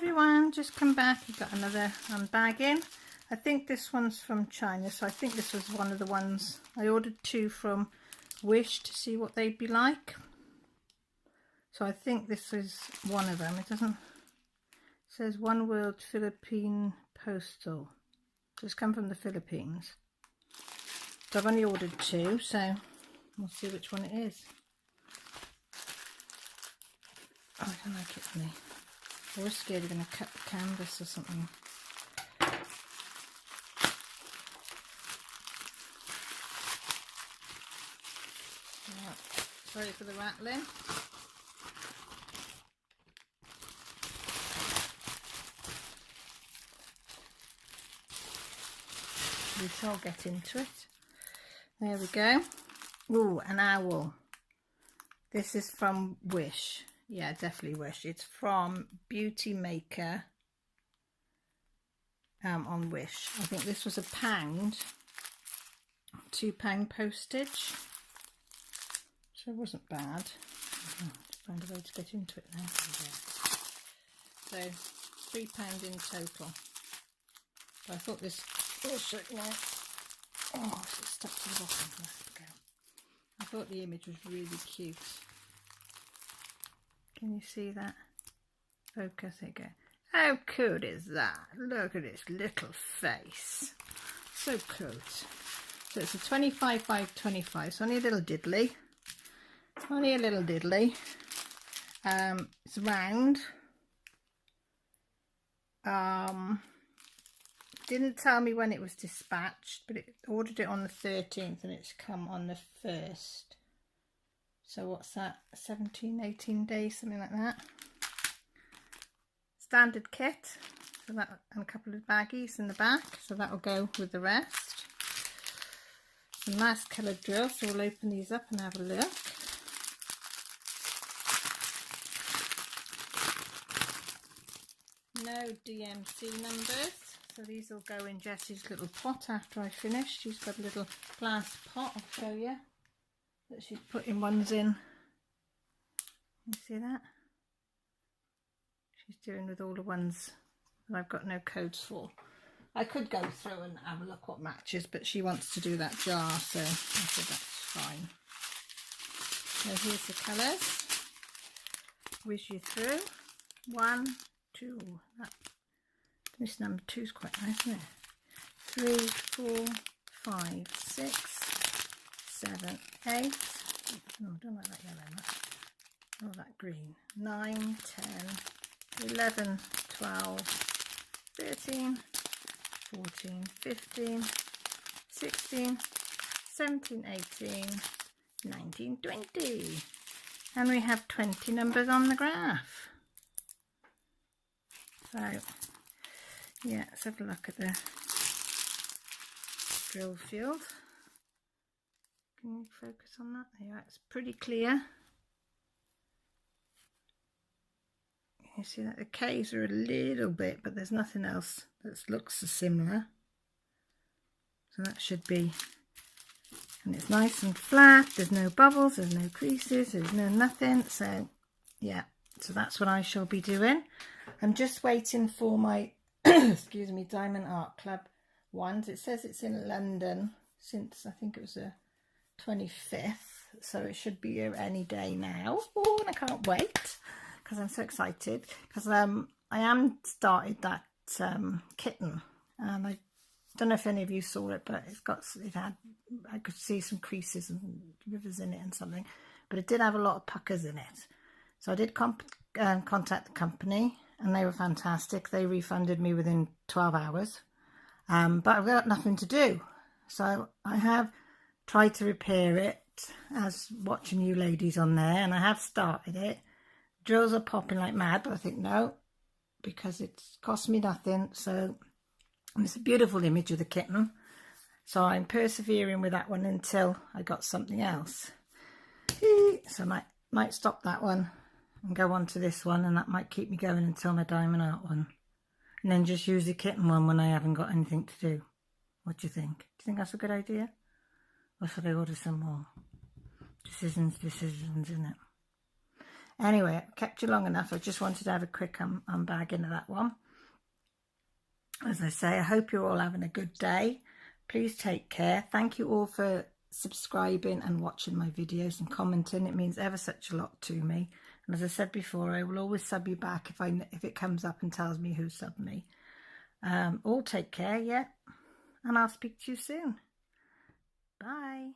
everyone, just come back. We've got another unbagging. I think this one's from China, so I think this was one of the ones I ordered 2 from Wish to see what they'd be like. So I think this is one of them. It says One World Philippine Postal. So it's come from the Philippines. So I've only ordered 2, so we'll see which one it is. Oh, I don't like it for me. I was scared of going to cut the canvas or something. Right. Sorry for the rattling. We shall get into it. There we go. Ooh, an owl. This is from Wish. Yeah, definitely Wish. It's from Beauty Maker on Wish. I think this was £1, £2 postage. So it wasn't bad. Oh, just find a way to get into it now. So £3 in total. But I thought this was so nice. Oh, it's stuck to the bottom. There we go. I thought the image was really cute. Can you see that? Focus, there you go. How cute is that? Look at its little face. So cute. So it's a 25 by 25. It's only a little diddly. Only a little diddly. It's round. Didn't tell me when it was dispatched, but it ordered it on the 13th and it's come on the 1st. So what's that, 17, 18 days, something like that. Standard kit, so that, and a couple of baggies in the back, so that will go with the rest. Some nice coloured drills, so we'll open these up and have a look. No DMC numbers, so these will go in Jessie's little pot after I finish. She's got a little glass pot, I'll show you, that she's putting ones in. You see that? She's doing with all the ones that I've got no codes for. I could go through and have a look what matches, but she wants to do that jar, so I said that's fine. So here's the colours. Whiz you through. 1, 2. This number 2 is quite nice, isn't it? 3, 4, 5, 6, 7, 8. Oh, I don't like that yellow much. Oh, that green. 9, 10, 11, 12, 13, 14, 15, 16, 17, 18, 19, 20. And we have 20 numbers on the graph. So, yeah, let's have a look at the drill field. Can you focus on that? Yeah, it's pretty clear. You see that the K's are a little bit, but there's nothing else that looks so similar. So that should be, and it's nice and flat. There's no bubbles, there's no creases, there's no nothing. So yeah, so that's what I shall be doing. I'm just waiting for my, excuse me, Diamond Art Club ones. It says it's in London since I think it was the 25th. So it should be here any day now. Oh, and I can't wait because I'm so excited. Because I am started that kitten. I don't know if any of you saw it, but I could see some creases and rivers in it and something. But it did have a lot of puckers in it. So I did contact the company. And they were fantastic. They refunded me within 12 hours. But I've got nothing to do. So I have tried to repair it as watching you ladies on there. And I have started it. Drills are popping like mad. But I think no. Because it's cost me nothing. So it's a beautiful image of the kitten. So I'm persevering with that one until I got something else. So I might stop that one and go on to this one, and that might keep me going until my Diamond Art one, and then just use the kitten one when I haven't got anything to do. What do you think? Do you think that's a good idea? Or should I order some more? Decisions, isn't it? Anyway, I kept you long enough. I just wanted to have a quick unbagging of that one. As I say, I hope you're all having a good day. Please take care. Thank you all for subscribing and watching my videos and commenting. It means ever such a lot to me. And as I said before, I will always sub you back if it comes up and tells me who subbed me. All take care, yeah. And I'll speak to you soon. Bye.